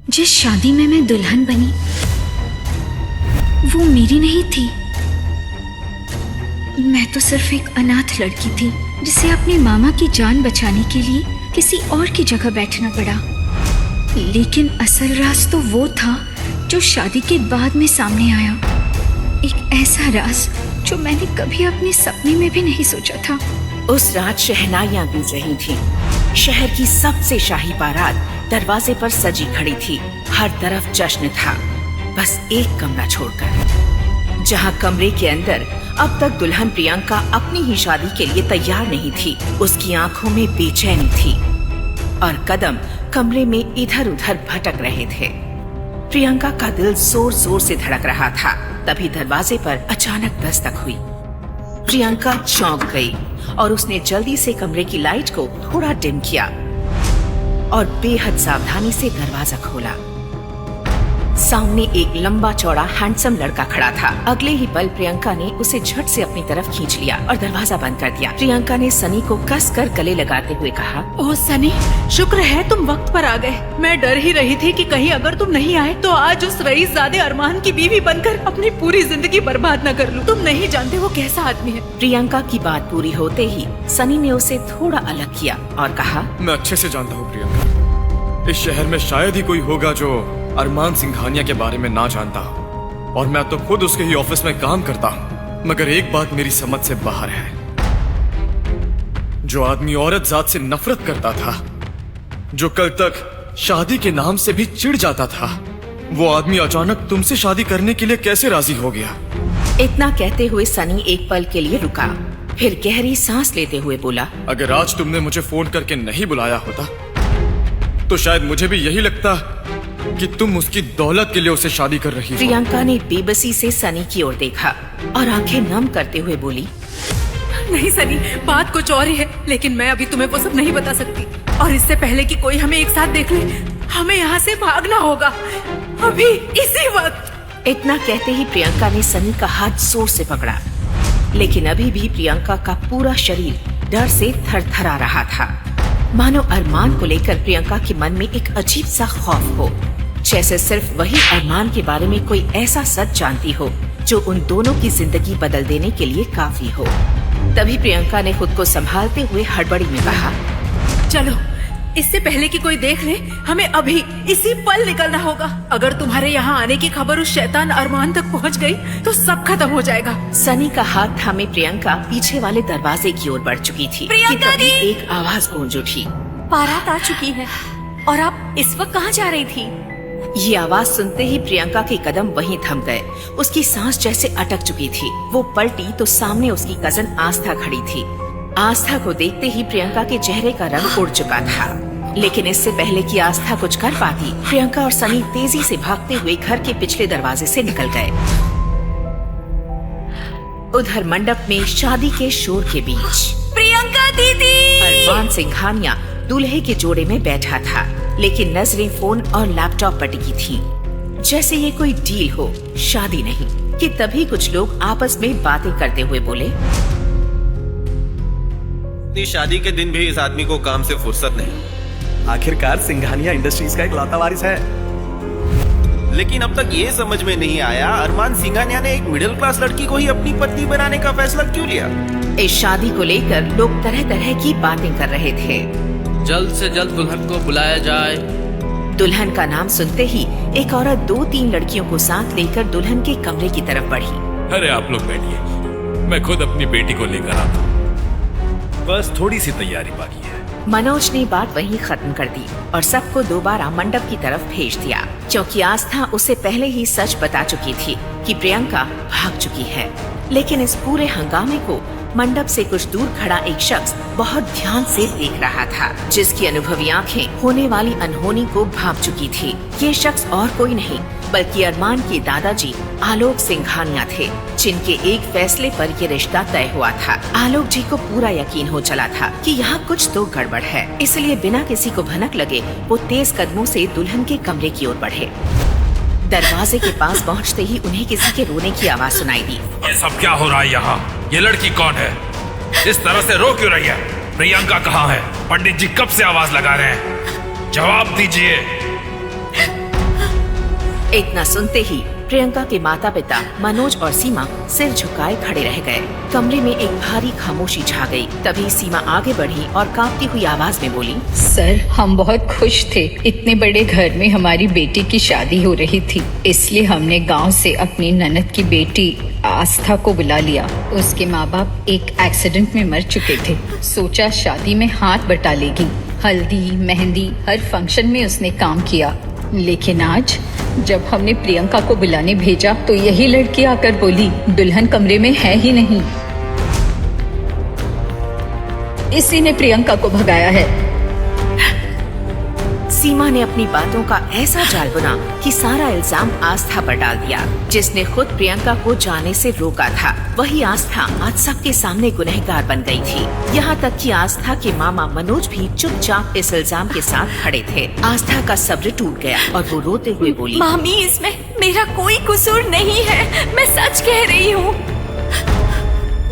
जिस शादी में मैं दुल्हन बनी वो मेरी नहीं थी। मैं तो सिर्फ एक अनाथ लड़की थी जिसे अपने मामा की जान बचाने के लिए किसी और की जगह बैठना पड़ा। लेकिन असल राज तो वो था जो शादी के बाद में सामने आया। एक ऐसा राज जो मैंने कभी अपने सपने में भी नहीं सोचा था। उस रात शहनाइयां गूंज रही थीं। शहर की सबसे शाही बारात दरवाजे पर सजी खड़ी थी। हर तरफ जश्न था, बस एक कमरा छोड़कर, जहां कमरे के अंदर अब तक दुल्हन प्रियंका अपनी ही शादी के लिए तैयार नहीं थी। उसकी आंखों में बेचैनी थी और कदम कमरे में इधर उधर भटक रहे थे। प्रियंका का दिल जोर जोर से धड़क रहा था। तभी दरवाजे पर अचानक दस्तक हुई। प्रियंका चौंक गई और उसने जल्दी से कमरे की लाइट को थोड़ा डिम किया और बेहद सावधानी से दरवाजा खोला। सामने एक लंबा चौड़ा हैंडसम लड़का खड़ा था। अगले ही पल प्रियंका ने उसे झट से अपनी तरफ खींच लिया और दरवाजा बंद कर दिया। प्रियंका ने सनी को कसकर गले लगाते हुए कहा, ओह सनी, शुक्र है तुम वक्त पर आ गए। मैं डर ही रही थी कि कहीं अगर तुम नहीं आए तो आज उस रईसज़ादे अरमान की बीवी बनकर अपनी पूरी जिंदगी बर्बाद न कर लूं। तुम नहीं जानते वो कैसा आदमी है। प्रियंका की बात पूरी होते ही सनी ने उसे थोड़ा अलग किया और कहा, मैं अच्छे से जानता हूँ प्रियंका, इस शहर में शायद ही कोई होगा जो अरमान सिंघानिया के बारे में ना जानता हो, और मैं तो खुद उसके ही ऑफिस में काम करता हूँ। मगर एक बात मेरी समझ से बाहर है, जो आदमी औरत जात से नफरत करता था, जो कल तक शादी के नाम से भी चिढ़ जाता था, वो आदमी अचानक तुमसे शादी करने के लिए कैसे राजी हो गया? इतना कहते हुए सनी एक पल के लिए रुका, फिर गहरी सांस लेते हुए बोला, अगर आज तुमने मुझे फोन करके नहीं बुलाया होता तो शायद मुझे भी यही लगता कि तुम उसकी दौलत के लिए उसे शादी कर रही हो। प्रियंका ने बेबसी से सनी की ओर देखा और आंखें नम करते हुए बोली, नहीं सनी, बात कुछ और ही है, लेकिन मैं अभी तुम्हें वो सब नहीं बता सकती। और इससे पहले कि कोई हमें एक साथ देख ले, हमें यहाँ से भागना होगा, अभी इसी वक्त। इतना कहते ही प्रियंका ने सनी का हाथ जोर से पकड़ा, लेकिन अभी भी प्रियंका का पूरा शरीर डर से थरथरा रहा था, मानो अरमान को लेकर प्रियंका के मन में एक अजीब सा खौफ हो, जैसे सिर्फ वही अरमान के बारे में कोई ऐसा सच जानती हो जो उन दोनों की जिंदगी बदल देने के लिए काफी हो। तभी प्रियंका ने खुद को संभालते हुए हड़बड़ी में कहा, चलो, इससे पहले कि कोई देख ले, हमें अभी इसी पल निकलना होगा। अगर तुम्हारे यहाँ आने की खबर उस शैतान अरमान तक पहुँच गई तो सब खत्म हो जाएगा। सनी का हाथ थामे प्रियंका पीछे वाले दरवाजे की ओर बढ़ चुकी थी कि तभी एक आवाज गूंज उठी, बारात आ चुकी है और आप इस वक्त कहाँ जा रही थी? ये आवाज सुनते ही प्रियंका के कदम वहीं थम गए। उसकी सांस जैसे अटक चुकी थी। वो पलटी तो सामने उसकी कजन आस्था खड़ी थी। आस्था को देखते ही प्रियंका के चेहरे का रंग उड़ चुका था, लेकिन इससे पहले कि आस्था कुछ कर पाती, प्रियंका और सनी तेजी से भागते हुए घर के पिछले दरवाजे से निकल गए। उधर मंडप में शादी के शोर के बीच प्रियंका दीदी! अरमान सिंघानिया दूल्हे के जोड़े में बैठा था, लेकिन नजरें फोन और लैपटॉप पर टिकी थीं, जैसे ये कोई डील हो, शादी नहीं। कि तभी कुछ लोग आपस में बातें करते हुए बोले, शादी के दिन भी इस आदमी को काम से फुर्सत नहीं। आखिरकार सिंघानिया इंडस्ट्रीज का इकलौता वारिस है। लेकिन अब तक ये समझ में नहीं आया, अरमान सिंघानिया ने एक मिडिल क्लास लड़की को ही अपनी पत्नी बनाने का फैसला क्यों लिया? इस शादी को लेकर लोग तरह तरह की बातें कर रहे थे। जल्द से जल्द दुल्हन को बुलाया जाए। दुल्हन का नाम सुनते ही एक औरत 2-3 लड़कियों को साथ लेकर दुल्हन के कमरे की तरफ बढ़ी। अरे आप लोग बैठिए, मैं खुद अपनी बेटी को लेकर आता हूँ, बस थोड़ी सी तैयारी बाकी है। मनोज ने बात वहीं खत्म कर दी और सबको दोबारा मंडप की तरफ भेज दिया, क्योंकि आस्था उसे पहले ही सच बता चुकी थी कि प्रियंका भाग चुकी है। लेकिन इस पूरे हंगामे को मंडप से कुछ दूर खड़ा एक शख्स बहुत ध्यान से देख रहा था, जिसकी अनुभवी आंखें होने वाली अनहोनी को भांप चुकी थी। ये शख्स और कोई नहीं बल्कि अरमान के दादाजी आलोक सिंघानिया थे, जिनके एक फैसले पर ये रिश्ता तय हुआ था। आलोक जी को पूरा यकीन हो चला था कि यहाँ कुछ तो गड़बड़ है, इसलिए बिना किसी को भनक लगे वो तेज कदमों से दुल्हन के कमरे की ओर बढ़े। दरवाजे के पास पहुँचते ही उन्हें किसी के रोने की आवाज सुनाई दी। ये सब क्या हो रहा है यहाँ? ये लड़की कौन है? इस तरह से रो क्यों रही है? प्रियंका कहाँ है? पंडित जी कब से आवाज लगा रहे हैं? जवाब दीजिए। इतना सुनते ही प्रियंका के माता पिता मनोज और सीमा सिर झुकाए खड़े रह गए। कमरे में एक भारी खामोशी छा गई। तभी सीमा आगे बढ़ी और कांपती हुई आवाज में बोली, सर, हम बहुत खुश थे। इतने बड़े घर में हमारी बेटी की शादी हो रही थी, इसलिए हमने गांव से अपनी ननद की बेटी आस्था को बुला लिया। उसके माँ बाप एक एक्सीडेंट में मर चुके थे। सोचा शादी में हाथ बटा लेगी। हल्दी मेहंदी हर फंक्शन में उसने काम किया। लेकिन आज जब हमने प्रियंका को बुलाने भेजा तो यही लड़की आकर बोली, दुल्हन कमरे में है ही नहीं। इसी ने प्रियंका को भगाया है। सीमा ने अपनी बातों का ऐसा जाल बुना कि सारा इल्जाम आस्था पर डाल दिया, जिसने खुद प्रियंका को जाने से रोका था। वही आस्था आज सबके सामने गुनहगार बन गई थी। यहाँ तक कि आस्था के मामा मनोज भी चुपचाप इस इल्जाम के साथ खड़े थे। आस्था का सब्र टूट गया और वो रोते हुए बोली, मामी, इसमें मेरा कोई कसूर नहीं है, मैं सच कह रही हूँ।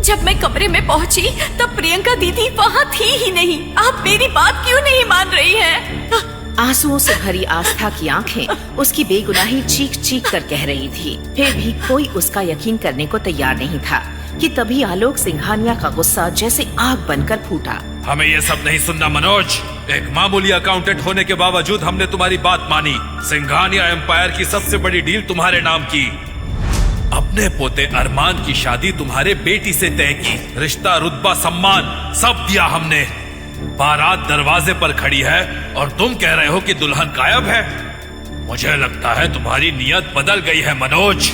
जब मैं कमरे में पहुँची तब प्रियंका दीदी वहाँ थी ही नहीं। आप मेरी बात क्यों नहीं मान रही हैं? आंसुओं से भरी आस्था की आंखें उसकी बेगुनाही चीख चीख कर कह रही थी। फिर भी कोई उसका यकीन करने को तैयार नहीं था कि तभी आलोक सिंघानिया का गुस्सा जैसे आग बनकर फूटा। हमें ये सब नहीं सुनना मनोज। एक मामूली अकाउंटेंट होने के बावजूद हमने तुम्हारी बात मानी। सिंघानिया एम्पायर की सबसे बड़ी डील तुम्हारे नाम की। अपने पोते अरमान की शादी तुम्हारे बेटी से तय की। रिश्ता, रुतबा, सम्मान सब दिया हमने। बारात दरवाजे पर खड़ी है और तुम कह रहे हो कि दुल्हन गायब है। मुझे लगता है तुम्हारी नीयत बदल गई है मनोज।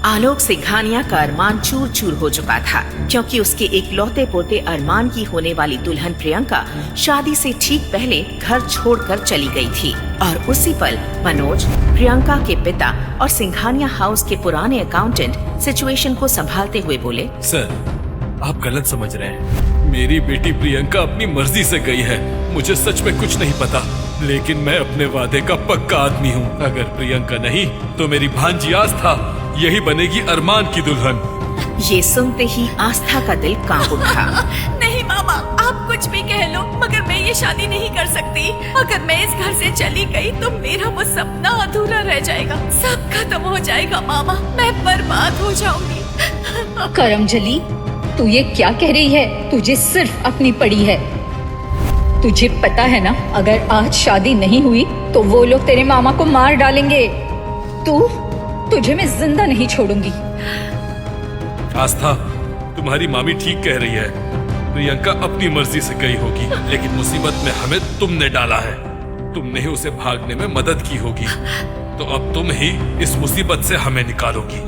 आलोक सिंघानिया का अरमान चूर चूर हो चुका था, क्योंकि उसके एक लौते पोते अरमान की होने वाली दुल्हन प्रियंका शादी से ठीक पहले घर छोड़कर चली गई थी। और उसी पल मनोज, प्रियंका के पिता और सिंघानिया हाउस के पुराने अकाउंटेंट सिचुएशन को संभालते हुए बोले, सर, आप गलत समझ रहे हैं। मेरी बेटी प्रियंका अपनी मर्जी से गई है। मुझे सच में कुछ नहीं पता, लेकिन मैं अपने वादे का पक्का आदमी हूँ। अगर प्रियंका नहीं तो मेरी भांजी आस्था यही बनेगी अरमान की दुल्हन। ये सुनते ही आस्था का दिल कांप उठा। नहीं मामा, आप कुछ भी कह लो, मगर मैं ये शादी नहीं कर सकती। अगर मैं इस घर से चली गई तो मेरा वो सपना अधूरा रह जाएगा, सब खत्म हो जाएगा मामा, मैं बर्बाद हो जाऊंगी। करमजली, तू ये क्या कह रही है? तुझे सिर्फ अपनी पड़ी है। तुझे पता है ना, अगर आज शादी नहीं हुई तो वो लोग तेरे मामा को मार डालेंगे। तुझे मैं जिंदा नहीं छोड़ूंगी। आस्था, तुम्हारी मामी ठीक कह रही है। प्रियंका अपनी मर्जी से गई होगी, लेकिन मुसीबत में हमें तुमने डाला है। तुमने ही उसे भागने में मदद की होगी, तो अब तुम ही इस मुसीबत से हमें निकालोगी।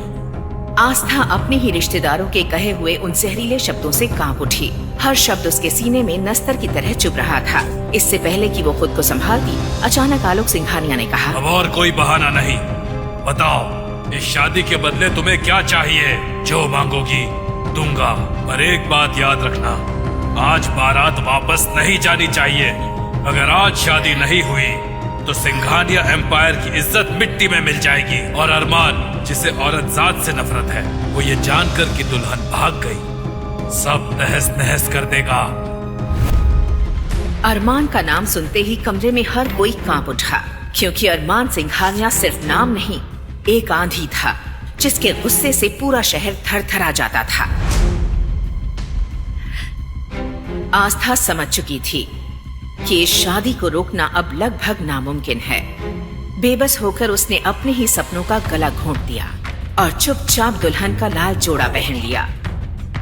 आस्था अपने ही रिश्तेदारों के कहे हुए उन जहरीले शब्दों से कांप उठी। हर शब्द उसके सीने में नस्तर की तरह चुभ रहा था। इससे पहले कि वो खुद को संभालती, अचानक आलोक सिंघानिया ने कहा, अब और कोई बहाना नहीं। बताओ, इस शादी के बदले तुम्हें क्या चाहिए? जो मांगोगी दूंगा, पर एक बात याद रखना, आज बारात वापस नहीं जानी चाहिए। अगर आज शादी नहीं हुई तो सिंघानिया एम्पायर की इज्जत मिट्टी में मिल जाएगी। और अरमान, जिसे औरत जात से नफरत है, वो ये जानकर कि दुल्हन भाग गई, सब तहस नहस कर देगा। अरमान का नाम सुनते ही कमरे में हर कोई कांप उठा, क्योंकि अरमान सिंघानिया सिर्फ नाम नहीं, एक आंधी था जिसके गुस्से से पूरा शहर थरथरा जाता था। आस्था समझ चुकी थी कि इस शादी को रोकना अब लगभग नामुमकिन है। बेबस होकर उसने अपने ही सपनों का गला घोंट दिया और चुपचाप दुल्हन का लाल जोड़ा पहन लिया।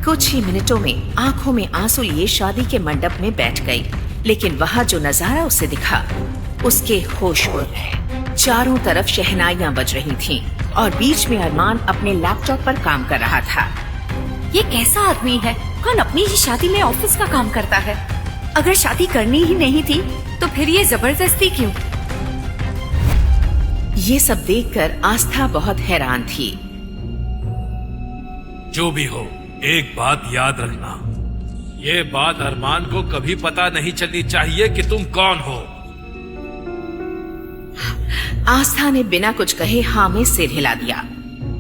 कुछ ही मिनटों में आंखों में आंसू लिए शादी के मंडप में बैठ गई, लेकिन वहां जो नजारा उसे दिखा उसके होश उड़ गए। चारों तरफ शहनाइयां बज रही थीं और बीच में अरमान अपने लैपटॉप पर काम कर रहा था। ये कैसा आदमी है? कौन अपनी ही शादी में ऑफिस का काम करता है? अगर शादी करनी ही नहीं थी तो फिर ये जबरदस्ती क्यों? ये सब देखकर आस्था बहुत हैरान थी। जो भी हो, एक बात याद रखना, ये बात अरमान को कभी पता नहीं चलनी चाहिए कि तुम कौन हो। आस्था ने बिना कुछ कहे हाँ में सिर हिला दिया।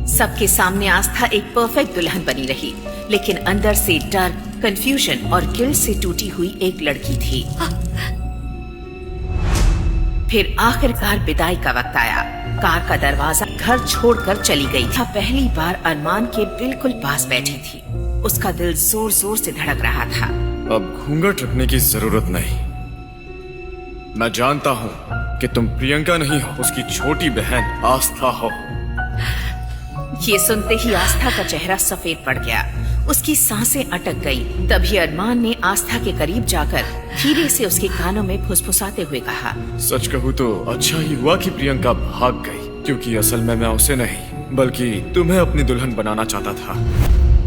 सबके सामने आस्था एक परफेक्ट दुल्हन बनी रही, लेकिन अंदर से डर, कंफ्यूजन और गिल्ट से टूटी हुई एक लड़की थी। फिर आखिरकार विदाई का वक्त आया। कार का दरवाजा घर छोड़कर चली गई थी। पहली बार अरमान के बिल्कुल पास बैठी थी। उसका दिल जोर जोर से धड़क रहा था। अब घूंघट रखने की जरूरत नहीं। मैं जानता हूँ कि तुम प्रियंका नहीं हो, उसकी छोटी बहन आस्था हो। ये सुनते ही आस्था का चेहरा सफेद पड़ गया। उसकी सांसें अटक गई। तभी अरमान ने आस्था के करीब जाकर धीरे से उसके कानों में फुसफुसाते हुए कहा, सच कहूँ तो अच्छा ही हुआ कि प्रियंका भाग गई, क्योंकि असल में मैं उसे नहीं बल्कि तुम्हें अपनी दुल्हन बनाना चाहता था।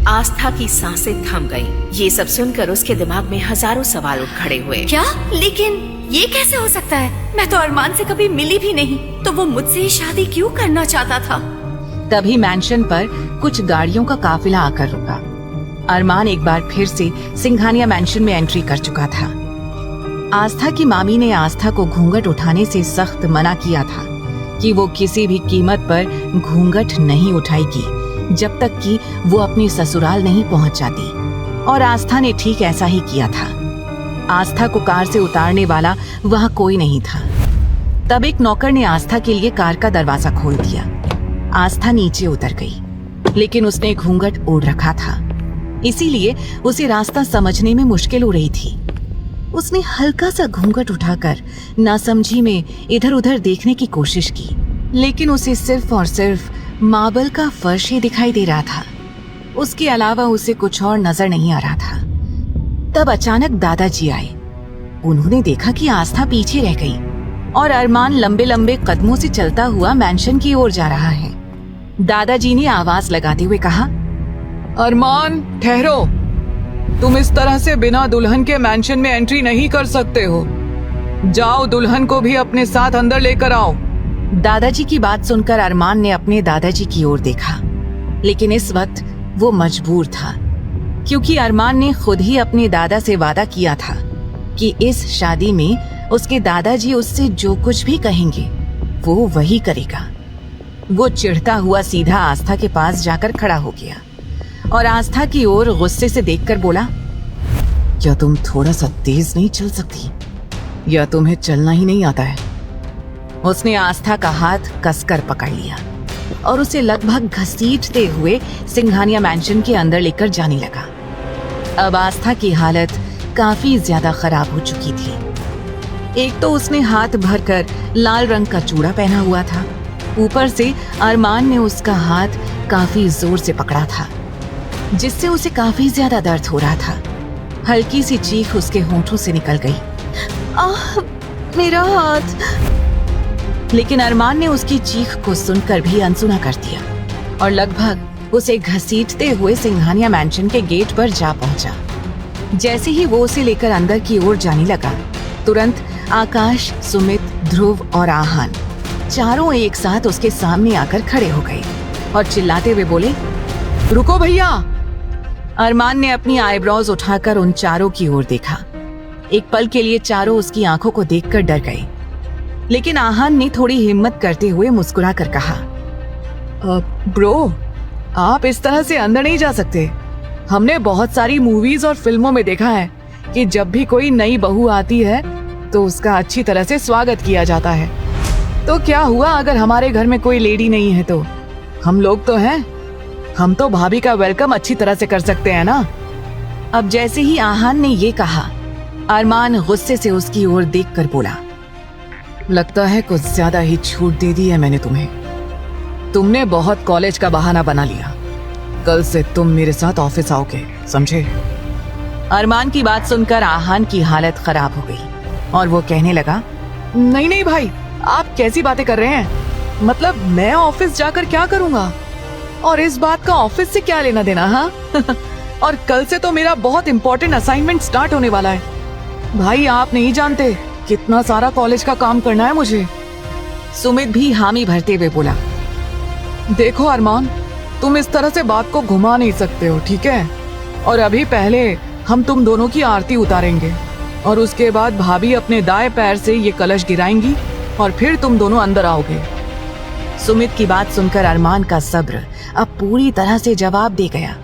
आस्था की सांसें थम गईं। ये सब सुनकर उसके दिमाग में हजारों सवाल उठ खड़े हुए। क्या? लेकिन ये कैसे हो सकता है? मैं तो अरमान से कभी मिली भी नहीं, तो वो मुझसे ही शादी क्यों करना चाहता था? तभी मैंशन पर कुछ गाड़ियों का काफिला आकर रुका। अरमान एक बार फिर से सिंघानिया मैंशन में एंट्री कर चुका था। आस्था की मामी ने आस्था को घूंघट उठाने से सख्त मना किया था कि वो किसी भी कीमत पर घूंघट नहीं उठाएगी जब तक कि वो अपनी ससुराल नहीं पहुंच जाती, और आस्था ने ठीक ऐसा ही किया था। आस्था को कार से उतारने वाला वहाँ कोई नहीं था। तब एक नौकर ने आस्था के लिए कार का दरवाजा खोल दिया। आस्था नीचे उतर गई, लेकिन उसने घूंघट ओढ़ रखा था, इसीलिए उसे रास्ता समझने में मुश्किल हो रही थी। उसने हल्का सा घूंघट उठाकर नासमझी में इधर उधर देखने की कोशिश की, लेकिन उसे सिर्फ और सिर्फ मार्बल का फर्श ही दिखाई दे रहा था। उसके अलावा उसे कुछ और नजर नहीं आ रहा था। तब अचानक दादाजी आए। उन्होंने देखा कि आस्था पीछे रह गई और अरमान लंबे लंबे कदमों से चलता हुआ मैंशन की ओर जा रहा है। दादाजी ने आवाज लगाते हुए कहा, अरमान ठहरो, तुम इस तरह से बिना दुल्हन के मैंशन में एंट्री नहीं कर सकते हो। जाओ, दुल्हन को भी अपने साथ अंदर लेकर आओ। दादाजी की बात सुनकर अरमान ने अपने दादाजी की ओर देखा, लेकिन इस वक्त वो मजबूर था, क्योंकि अरमान ने खुद ही अपने दादा से वादा किया था कि इस शादी में उसके दादाजी उससे जो कुछ भी कहेंगे वो वही करेगा। वो चिढ़ता हुआ सीधा आस्था के पास जाकर खड़ा हो गया और आस्था की ओर गुस्से से देखकर बोला, क्या तुम थोड़ा सा तेज नहीं चल सकती, या तुम्हें चलना ही नहीं आता है? उसने आस्था का हाथ कसकर पकड़ लिया और उसे लगभग घसीटते हुए सिंघानिया मैंशन के अंदर लेकर जाने लगा। अब आस्था की हालत काफी ज्यादा खराब हो चुकी थी। एक तो उसने हाथ भरकर लाल रंग का चूड़ा पहना हुआ था, ऊपर से अरमान ने उसका हाथ काफी जोर से पकड़ा था, जिससे उसे काफी ज्यादा दर्द हो रहा था। हल्की सी चीख उसके होंठों से निकल गई, आह मेरा हाथ। लेकिन अरमान ने उसकी चीख को सुनकर भी अनसुना कर दिया और लगभग उसे घसीटते हुए सिंघानिया मैंशन के गेट पर जा पहुंचा। जैसे ही वो उसे लेकर अंदर की ओर जाने लगा, तुरंत आकाश, सुमित, ध्रुव और आहान चारों एक साथ उसके सामने आकर खड़े हो गए और चिल्लाते हुए बोले, रुको भैया। अरमान ने अपनी आईब्रोज उठाकर उन चारों की ओर देखा। एक पल के लिए चारों उसकी आंखों को देखकर डर गए, लेकिन आहान ने थोड़ी हिम्मत करते हुए मुस्कुरा कर कहा, ब्रो, आप इस तरह से अंदर नहीं जा सकते। हमने बहुत सारी मूवीज और फिल्मों में देखा है कि जब भी कोई नई बहू आती है तो उसका अच्छी तरह से स्वागत किया जाता है। तो क्या हुआ अगर हमारे घर में कोई लेडी नहीं है? तो हम लोग तो हैं, हम तो भाभी का वेलकम अच्छी तरह से कर सकते हैं ना। अब जैसे ही आहान ने ये कहा, अरमान गुस्से से उसकी ओर देखकर बोला, लगता है कुछ ज्यादा ही छूट दे दी है मैंने तुम्हें। तुमने बहुत कॉलेज का बहाना बना लिया। कल से तुम मेरे साथ ऑफिस आओगे, समझे? अरमान की बात सुनकर आहान की हालत खराब हो गई और वो कहने लगा, नहीं नहीं भाई, आप कैसी बातें कर रहे हैं? मतलब मैं ऑफिस जाकर क्या करूंगा? और इस बात का ऑफिस से क्या लेना देना? हाँ और कल से तो मेरा बहुत इंपॉर्टेंट असाइनमेंट स्टार्ट होने वाला है। भाई आप नहीं जानते कितना सारा कॉलेज का काम करना है मुझे। सुमित भी हामी भरते हुए बोला, देखो अरमान, तुम इस तरह से बात को घुमा नहीं सकते हो, ठीक है? और अभी पहले हम तुम दोनों की आरती उतारेंगे और उसके बाद भाभी अपने दाएं पैर से ये कलश गिराएंगी और फिर तुम दोनों अंदर आओगे। सुमित की बात सुनकर अरमान का सब्र अब पूरी तरह से जवाब दे गया,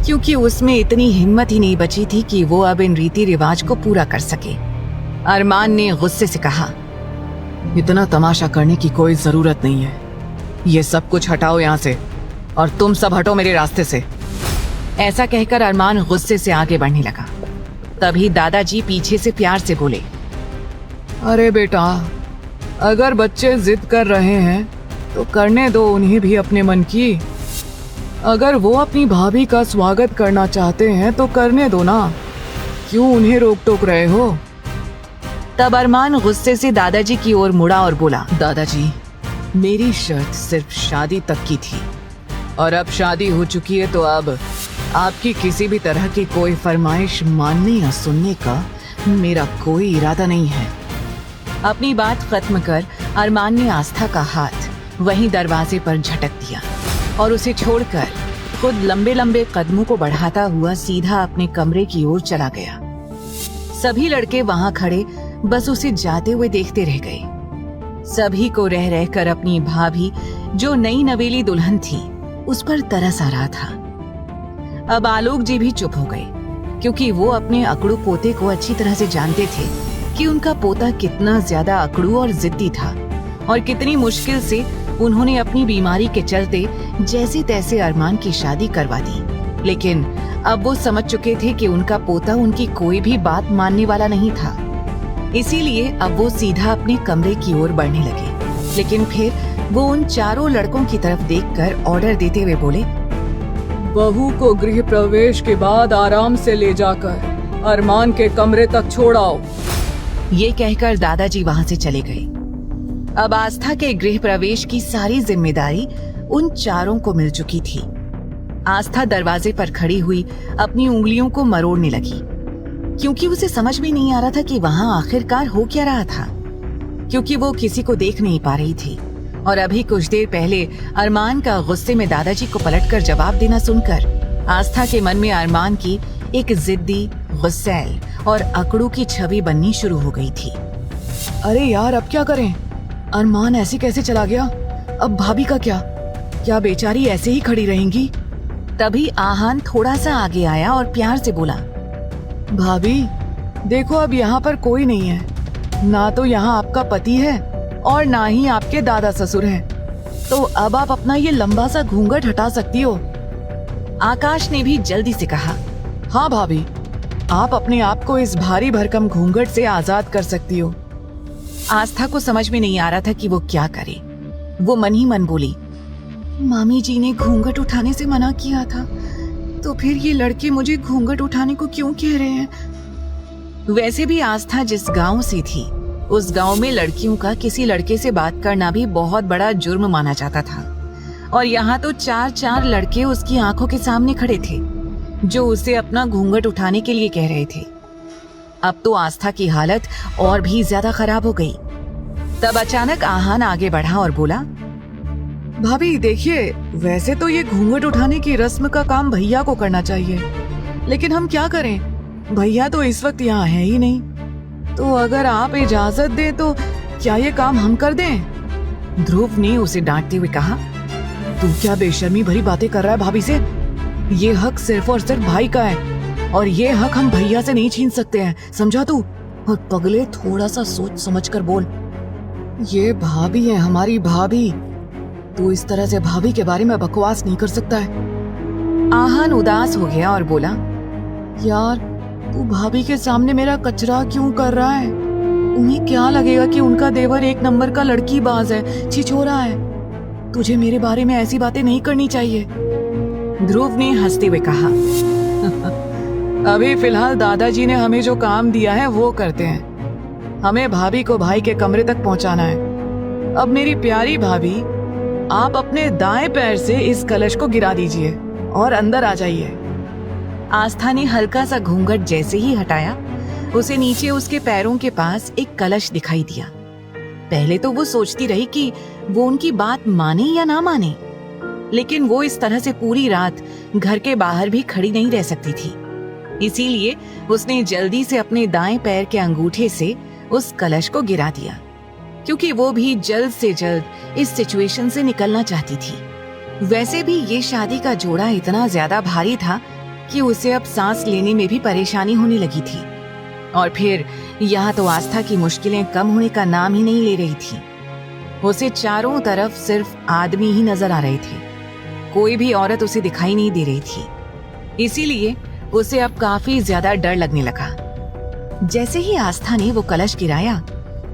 क्योंकि उसमें इतनी हिम्मत ही नहीं बची थी कि वो अब इन रीति रिवाज को पूरा कर सके। अरमान ने गुस्से से कहा, इतना तमाशा करने की कोई जरूरत नहीं है। ये सब कुछ हटाओ यहाँ से, और तुम सब हटो मेरे रास्ते से। ऐसा कहकर अरमान गुस्से से आगे बढ़ने लगा। तभी दादाजी पीछे से प्यार से बोले, अरे बेटा, अगर बच्चे जिद कर रहे हैं तो करने दो उन्हें भी अपने मन की। अगर वो अपनी भाभी का स्वागत करना चाहते हैं तो करने दो ना, क्यों उन्हें रोक टोक रहे हो? तब अरमान गुस्से से दादाजी की ओर मुड़ा और बोला, दादाजी, मेरी शर्त सिर्फ शादी तक की थी, और अब शादी हो चुकी है तो अब आपकी किसी भी तरह की कोई फरमाइश मानने या सुनने का मेरा कोई इरादा नहीं है। अपनी बात खत्म कर अरमान ने आस्था का हाथ वहीं दरवाजे पर झटक दिया और उसे छोड़कर खुद लंबे लंबे कदमों को बढ़ाता हुआ सीधा अपने कमरे की ओर चला गया। सभी लड़के वहां खड़े बस उसे जाते हुए देखते रह गए। सभी को रह रहकर अपनी भाभी, जो नई नवेली दुल्हन थी, उस पर तरस आ रहा था। अब आलोक जी भी चुप हो गए, क्योंकि वो अपने अकड़ू पोते को अच्छी तरह से जानते थे कि उनका पोता कितना ज्यादा अकड़ू और जिद्दी था, और कितनी मुश्किल से उन्होंने अपनी बीमारी के चलते जैसे तैसे अरमान की शादी करवा दी। लेकिन अब वो समझ चुके थे कि उनका पोता उनकी कोई भी बात मानने वाला नहीं था। इसीलिए अब वो सीधा अपने कमरे की ओर बढ़ने लगे। लेकिन फिर वो उन चारों लड़कों की तरफ देखकर ऑर्डर देते हुए बोले, बहू को गृह प्रवेश के बाद आराम से ले जाकर अरमान के कमरे तक छोड़ आओ। ये कहकर दादाजी वहां से चले गए। अब आस्था के गृह प्रवेश की सारी जिम्मेदारी उन चारों को मिल चुकी थी। आस्था दरवाजे पर खड़ी हुई अपनी उंगलियों को मरोड़ने लगी, क्योंकि उसे समझ में नहीं आ रहा था कि वहां आखिरकार हो क्या रहा था, क्योंकि वो किसी को देख नहीं पा रही थी। और अभी कुछ देर पहले अरमान का गुस्से में दादाजी को पलटकर जवाब देना सुनकर आस्था के मन में अरमान की एक जिद्दी, गुस्सैल और अकड़ू की छवि बननी शुरू हो गई थी। अरे यार, अब क्या करें? अरमान ऐसे कैसे चला गया? अब भाभी का क्या बेचारी ऐसे ही खड़ी रहेंगी? तभी आहान थोड़ा सा आगे आया और प्यार से बोला, भाभी देखो, अब यहाँ पर कोई नहीं है। ना तो यहाँ आपका पति है और ना ही आपके दादा ससुर हैं। तो अब आप अपना ये लंबा सा घूंघट हटा सकती हो। आकाश ने भी जल्दी से कहा, हाँ भाभी, आप अपने आप को इस भारी भरकम घूंघट से आजाद कर सकती हो। आस्था को समझ में नहीं आ रहा था कि वो क्या करे। वो मन ही मन बोली, मामी जी ने घूंघट उठाने से मना किया था, तो फिर ये लड़के मुझे घूंघट उठाने को क्यों कह रहे हैं? वैसे भी आस्था जिस गांव से थी, उस गांव में लड़कियों का किसी लड़के से बात करना भी बहुत बड़ा जुर्म माना जाता था। और यहाँ तो 4 लड़के उसकी आंखों के सामने खड़े थे, जो उसे अपना घूंघट उठाने के लिए कह रहे थे। अब तो आस्था की हालत और भी ज्यादा खराब हो गई। तब अचानक आहान आगे बढ़ा और बोला, भाभी देखिए, वैसे तो ये घूंघट उठाने की रस्म का काम भैया को करना चाहिए, लेकिन हम क्या करें? भैया तो इस वक्त यहाँ है ही नहीं। तो अगर आप इजाजत दें तो क्या ये काम हम कर दें? ध्रुव ने उसे डांटते हुए कहा, तू क्या बेशर्मी भरी बातें कर रहा है भाभी से? ये हक सिर्फ और सिर्फ भाई का है, और ये हक हम भैया से नहीं छीन सकते हैं, समझा तू? और पगले, थोड़ा सा सोच समझ कर बोल। ये भाभी है, हमारी भाभी। तू इस तरह से भाभी के बारे में बकवास नहीं कर सकता है। आहान उदास हो गया और बोला, यार तू भाभी के सामने मेरा कचरा क्यों कर रहा है? उन्हें क्या लगेगा कि उनका देवर एक नंबर का लड़की बाज है, छिछोरा है। तुझे मेरे बारे में ऐसी बातें नहीं करनी चाहिए। ध्रुव ने हंसते हुए कहा, अभी फिलहाल दादाजी ने हमें जो काम दिया है वो करते हैं। हमें भाभी को भाई के कमरे तक पहुंचाना है। अब मेरी प्यारी भाभी, आप अपने दाएं पैर से इस कलश को गिरा दीजिए और अंदर आ जाइए। आस्था ने हल्का सा घूंघट जैसे ही हटाया, उसे नीचे उसके पैरों के पास एक कलश दिखाई दिया। पहले तो वो सोचती रही कि वो उनकी बात माने या ना माने, लेकिन वो इस तरह से पूरी रात घर के बाहर भी खड़ी नहीं रह सकती थी। इसीलिए उसने जल्दी से अपने दाएं पैर के अंगूठे से उस कलश को गिरा दिया, क्योंकि वो भी जल्द से जल्द इस सिचुएशन से निकलना चाहती थी। वैसे भी ये शादी का जोड़ा इतना ज्यादा भारी था कि उसे अब सांस लेने में भी परेशानी होने लगी थी। और फिर यहाँ तो आस्था की मुश्किलें कम होने का नाम ही नहीं ले रही थी। उसे चारों तरफ सिर्फ आदमी ही नजर आ रहे थे, कोई भी औरत उसे दिखाई नहीं दे रही थी। इसीलिए उसे अब काफी ज्यादा डर लगने लगा। जैसे ही आस्था ने वो कलश गिराया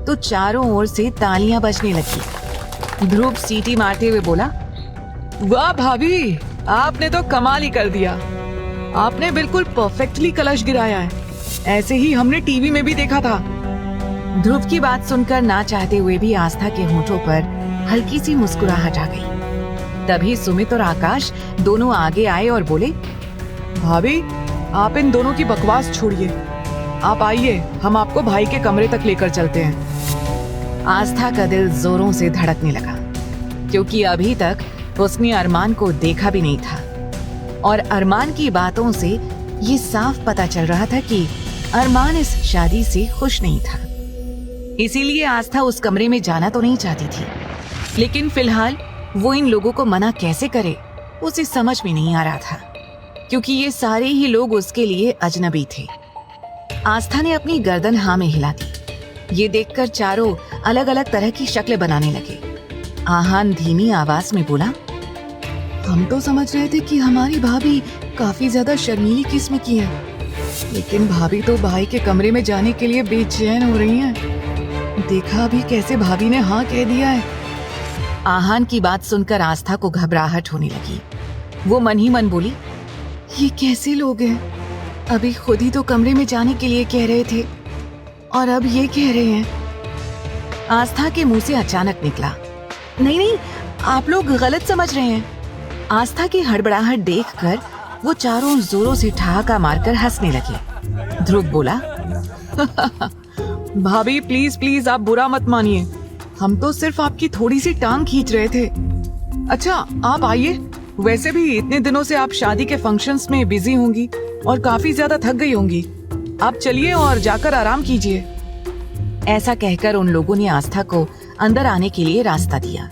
तो चारों ओर से तालियां बजने लगी। ध्रुव सीटी मारते हुए बोला, वाह भाभी, आपने तो कमाल ही कर दिया। आपने बिल्कुल परफेक्टली कलश गिराया है, ऐसे ही हमने टीवी में भी देखा था। ध्रुव की बात सुनकर ना चाहते हुए भी आस्था के होठों पर हल्की सी मुस्कुराहट आ गई। तभी सुमित और आकाश दोनों आगे आए और बोले, भाभी आप इन दोनों की बकवास छोड़िए, आप आइए, हम आपको भाई के कमरे तक लेकर चलते हैं। आस्था का दिल जोरों से धड़कने लगा, क्योंकि अभी तक उसने अरमान को देखा भी नहीं था और अरमान की बातों से ये साफ पता चल रहा था कि अरमान इस शादी से खुश नहीं था। इसीलिए आस्था उस कमरे में जाना तो नहीं चाहती थी, लेकिन फिलहाल वो इन लोगों को मना कैसे करे उसे समझ में नहीं आ रहा था, क्योंकि ये सारे ही लोग उसके लिए अजनबी थे। आस्था ने अपनी गर्दन हाँ में हिला दी। ये देखकर चारों अलग अलग तरह की शक्लें बनाने लगे। आहान धीमी आवाज में बोला, हम तो समझ रहे थे कि हमारी भाभी काफी ज्यादा शर्मीली किस्म की है, लेकिन भाभी तो भाई के कमरे में जाने के लिए बेचैन हो रही हैं। देखा अभी कैसे भाभी ने हाँ कह दिया है। आहान की बात सुनकर आस्था को घबराहट होने लगी। वो मन ही मन बोली, ये कैसे लोग हैं? अभी खुद ही तो कमरे में जाने के लिए कह रहे थे और अब ये कह रहे हैं। आस्था के मुंह से अचानक निकला, नहीं नहीं, आप लोग गलत समझ रहे हैं। आस्था की हड़बड़ाहट देखकर वो चारों जोरों से ठहाका मारकर हंसने लगे। ध्रुव बोला, भाभी प्लीज प्लीज आप बुरा मत मानिए, हम तो सिर्फ आपकी थोड़ी सी टांग खींच रहे थे। अच्छा आप आइए, वैसे भी इतने दिनों से आप शादी के फंक्शंस में बिजी होंगी और काफी ज्यादा थक गई होंगी। आप चलिए और जाकर आराम कीजिए। ऐसा कहकर उन लोगों ने आस्था को अंदर आने के लिए रास्ता दिया।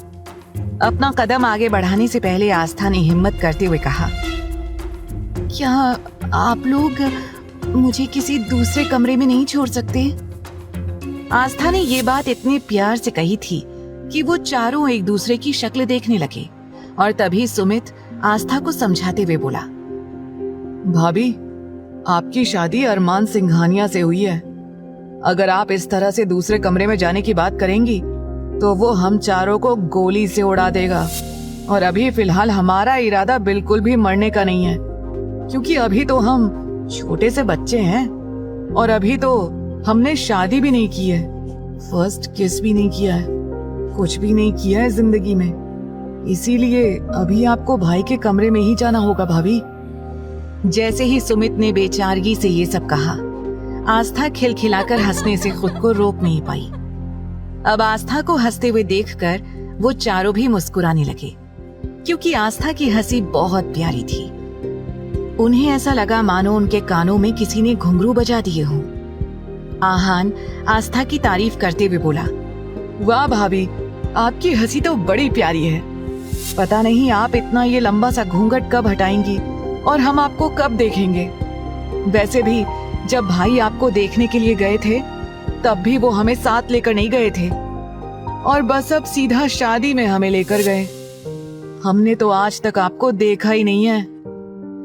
अपना कदम आगे बढ़ाने से पहले आस्था ने हिम्मत करते हुए कहा, क्या आप लोग मुझे किसी दूसरे कमरे में नहीं छोड़ सकते? आस्था ने ये बात इतने प्यार से कही थी कि वो चारों एक दूसरे की शक्ल देखने लगे और तभी सुमित आस्था को समझाते हुए बोला, भाभी आपकी शादी अरमान सिंघानिया से हुई है। अगर आप इस तरह से दूसरे कमरे में जाने की बात करेंगी तो वो हम चारों को गोली से उड़ा देगा। और अभी फिलहाल हमारा इरादा बिल्कुल भी मरने का नहीं है, क्योंकि अभी तो हम छोटे से बच्चे हैं और अभी तो हमने शादी भी नहीं की है, फर्स्ट किस भी नहीं किया है, कुछ भी नहीं किया है जिंदगी में। इसीलिए अभी आपको भाई के कमरे में ही जाना होगा भाभी। जैसे ही सुमित ने बेचारगी से ये सब कहा, आस्था खिलखिलाकर हंसने से खुद को रोक नहीं पाई। अब आस्था को हंसते हुए देखकर वो चारों भी मुस्कुराने लगे, क्योंकि आस्था की हंसी बहुत प्यारी थी। उन्हें ऐसा लगा मानो उनके कानों में किसी ने घुंघरू बजा दिए हों। आहान आस्था की तारीफ करते हुए बोला, वाह भाभी आपकी हंसी तो बड़ी प्यारी है। पता नहीं आप इतना ये लंबा सा घूंघट कब हटाएंगी और हम आपको कब देखेंगे। वैसे भी जब भाई आपको देखने के लिए गए थे तब भी वो हमें साथ लेकर नहीं गए थे और बस अब सीधा शादी में हमें लेकर गए। हमने तो आज तक आपको देखा ही नहीं है।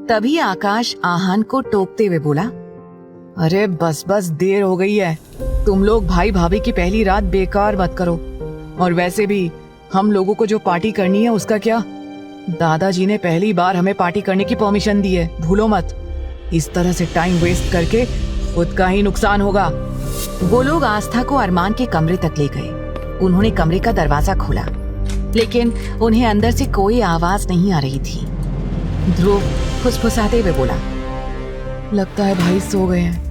तभी आकाश आहान को टोकते हुए बोला, अरे बस बस देर हो गई है, तुम लोग भाई भाभी की पहली रात बेकार मत करो। और वैसे भी हम लोगों को जो पार्टी करनी है उसका क्या, दादाजी ने पहली बार हमें पार्टी करने की परमिशन दी है, भूलो मत। इस तरह से टाइम वेस्ट करके खुद का ही नुकसान होगा। वो लोग आस्था को अरमान के कमरे तक ले गए। उन्होंने कमरे का दरवाजा खोला, लेकिन उन्हें अंदर से कोई आवाज नहीं आ रही थी। ध्रुव फुसफुसाते हुए बोला, लगता है भाई सो गए हैं,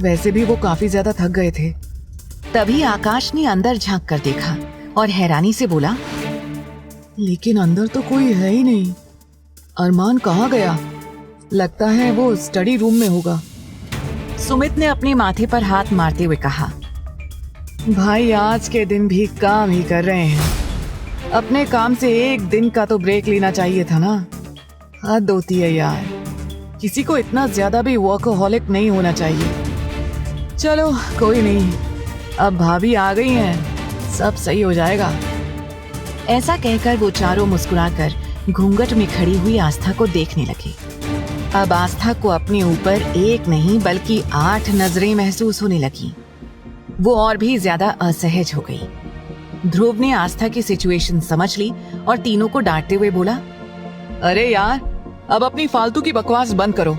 वैसे भी वो काफी ज्यादा थक गए थे। तभी आकाश ने अंदर झांक कर देखा और हैरानी से बोला, लेकिन अंदर तो कोई है ही नहीं। अरमान कहाँ गया? लगता है वो स्टडी रूम में होगा। सुमित ने अपने माथे पर हाथ मारते हुए कहा, भाई आज के दिन भी काम ही कर रहे हैं, अपने काम से एक दिन का तो ब्रेक लेना चाहिए था ना। हद होती है यार, किसी को इतना ज्यादा भी वर्कहोलिक नहीं होना चाहिए। चलो कोई नहीं, अब भाभी आ गई हैं, सब सही हो जाएगा। ऐसा कहकर वो चारों मुस्कुराकर घूंघट में खड़ी हुई आस्था को देखने लगे। अब आस्था को अपने ऊपर एक नहीं बल्कि 8 नजरें महसूस होने लगी। वो और भी ज्यादा असहज हो गई। ध्रुव ने आस्था की सिचुएशन समझ ली और तीनों को डांटते हुए बोला, अरे यार, अब अपनी फालतू की बकवास बंद करो।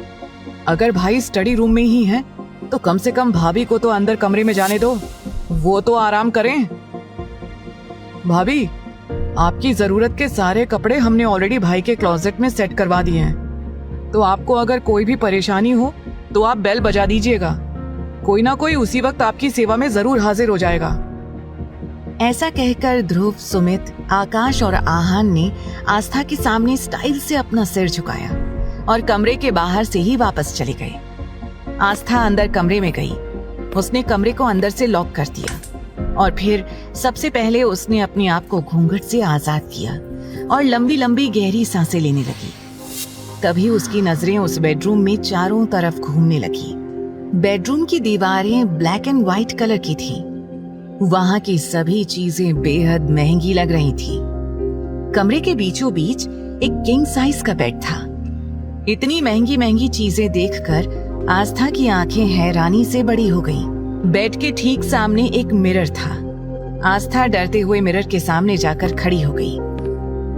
अगर भाई स्टडी रूम में ही हैं, तो कम से कम भाभी को तो अंदर कमरे में जाने दो, वो तो आराम करें। भाभी, आपकी जरूरत के सारे कपड़े हमने ऑलरेडी भाई के क्लोजेट में सेट करवा दिए हैं, तो आपको अगर कोई भी परेशानी हो तो आप बेल बजा दीजिएगा, कोई ना कोई उसी वक्त आपकी सेवा में जरूर हाजिर हो जाएगा। ऐसा कहकर ध्रुव, सुमित, आकाश और आहान ने आस्था के सामने स्टाइल से अपना सिर झुकाया और कमरे के बाहर से ही वापस चले गए। आस्था अंदर कमरे में गई। उसने कमरे को अंदर से लॉक कर दिया और फिर सबसे पहले उसने अपने आप को घूंघट से आजाद किया और लंबी लंबी गहरी सांसें लेने लगी। तभी उसकी नजरें उस बेडरूम में चारों तरफ घूमने लगी। बेडरूम की दीवारें ब्लैक एंड व्हाइट कलर की थी। वहां की सभी चीजें बेहद महंगी लग रही थी। कमरे के बीचों बीच एक किंग साइज का बेड था। इतनी महंगी महंगी चीजें देखकर आस्था की आंखें हैरानी से बड़ी हो गईं। बेड के ठीक सामने एक मिरर था। आस्था डरते हुए मिरर के सामने जाकर खड़ी हो गई।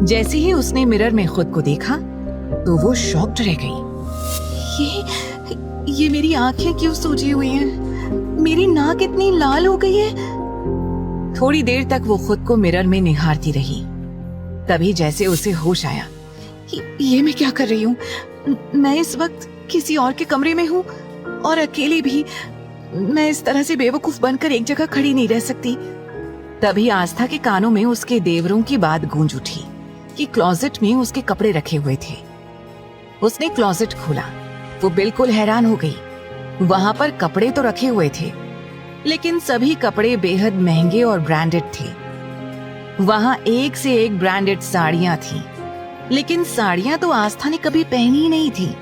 जैसे ही उसने मिरर में खुद को देखा तो वो शॉक्ड रह गई। ये मेरी आंखें क्यों सूजी हुई हैं? मेरी नाक इतनी लाल हो गई है। थोड़ी देर तक वो खुद को मिरर में निहारती रही। तभी जैसे उसे होश आया, ये मैं क्या कर रही हूँ? मैं इस वक्त किसी और के कमरे में हूँ और अकेली भी। मैं इस तरह से बेवकूफ बनकर एक जगह खड़ी नहीं रह सकती। तभी आस्था के कानों में उसके देवरों की बात गूंज उठी कि क्लोजेट में उसके कपड़े रखे हुए थे। उसने क्लोजेट खोला। वो बिल्कुल हैरान हो गई। वहां पर कपड़े तो रखे हुए थे, लेकिन सभी कपड़े बेहद महंगे और ब्रांडेड थे। वहां एक से एक ब्रांडेड साड़ियां थी, लेकिन साड़ियां तो आस्था ने कभी पहनी ही नहीं थी।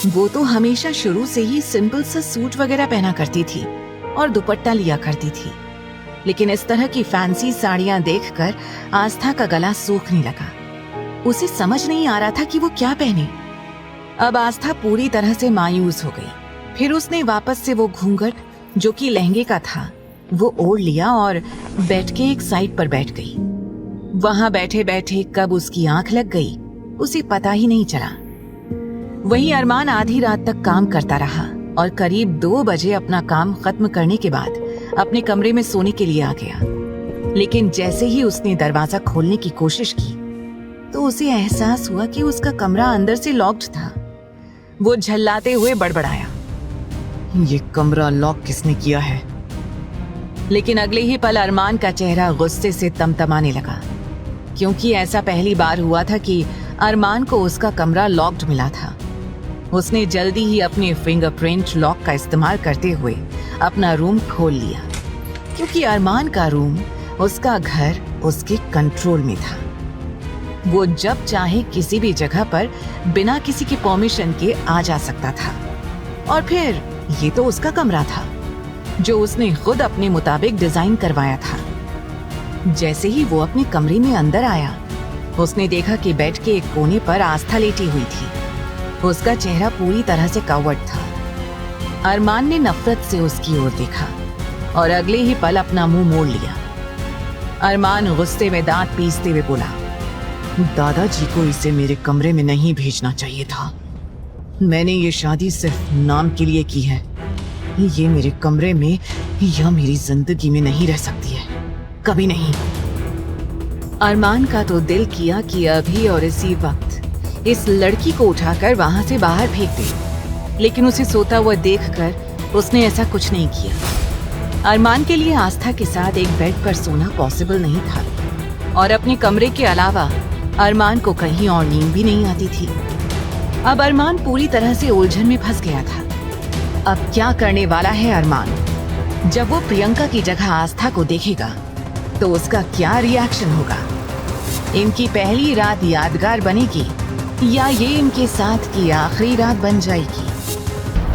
वो तो हमेशा शुरू से ही सिंपल सा सूट वगैरह पहना करती थी और दुपट्टा लिया करती थी, लेकिन इस तरह की फैंसी साड़ियां देखकर आस्था का गला सूखने लगा। उसे समझ नहीं आ रहा था कि वो क्या पहने। अब आस्था पूरी तरह से मायूस हो गई। फिर उसने वापस से वो घूंघट, जो कि लहंगे का था, वो ओढ़ लिया और बेड के एक साइड पर बैठ गई। वहां बैठे बैठे कब उसकी आंख लग गई उसे पता ही नहीं चला। वहीं अरमान आधी रात तक काम करता रहा और करीब 2 बजे अपना काम खत्म करने के बाद अपने कमरे में सोने के लिए आ गया। लेकिन जैसे ही उसने दरवाजा खोलने की कोशिश की तो उसे एहसास हुआ कि उसका कमरा अंदर से लॉक्ड था। वो झल्लाते हुए बड़बड़ाया, ये कमरा लॉक किसने किया है? लेकिन अगले ही पल अरमान का चेहरा गुस्से से तमतमाने लगा, क्योंकि ऐसा पहली बार हुआ था कि अरमान को उसका कमरा लॉक्ड मिला था। उसने जल्दी ही अपने फिंगरप्रिंट लॉक का इस्तेमाल करते हुए अपना रूम खोल लिया, क्योंकि अरमान का रूम, उसका घर उसके कंट्रोल में था। वो जब चाहे किसी भी जगह पर बिना किसी की परमिशन के आ जा सकता था। और फिर ये तो उसका कमरा था, जो उसने खुद अपने मुताबिक डिजाइन करवाया था। जैसे ही वो अपने कमरे में अंदर आया, उसने देखा कि बेड के एक कोने पर आस्था लेटी हुई थी। उसका चेहरा पूरी तरह से कवर्ड था। अरमान ने नफरत से उसकी ओर देखा और अगले ही पल अपना मुंह मोड़ लिया। अरमान गुस्से में दांत पीसते हुए बोला, दादाजी को इसे मेरे कमरे में नहीं भेजना चाहिए था। मैंने ये शादी सिर्फ नाम के लिए की है। ये मेरे कमरे में या मेरी जिंदगी में नहीं रह सकती है, कभी नहीं। अरमान का तो दिल किया कि अभी और इसी वक्त इस लड़की को उठाकर वहां से बाहर फेंक दे, लेकिन उसे सोता हुआ देखकर उसने ऐसा कुछ नहीं किया। अरमान के लिए आस्था के साथ एक बेड पर सोना पॉसिबल नहीं था, और अपने कमरे के अलावा अरमान को कहीं और नींद भी नहीं आती थी। अब अरमान पूरी तरह से उलझन में फंस गया था। अब क्या करने वाला है अरमान? जब वो प्रियंका की जगह आस्था को देखेगा तो उसका क्या रिएक्शन होगा? इनकी पहली रात यादगार बनेगी या ये इनके साथ की आखिरी रात बन जाएगी?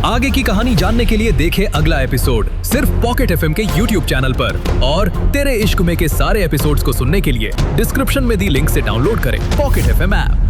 आगे की कहानी जानने के लिए देखें अगला एपिसोड सिर्फ पॉकेट एफएम के यूट्यूब चैनल पर। और तेरे इश्क में के सारे एपिसोड्स को सुनने के लिए डिस्क्रिप्शन में दी लिंक से डाउनलोड करें पॉकेट एफएम ऐप।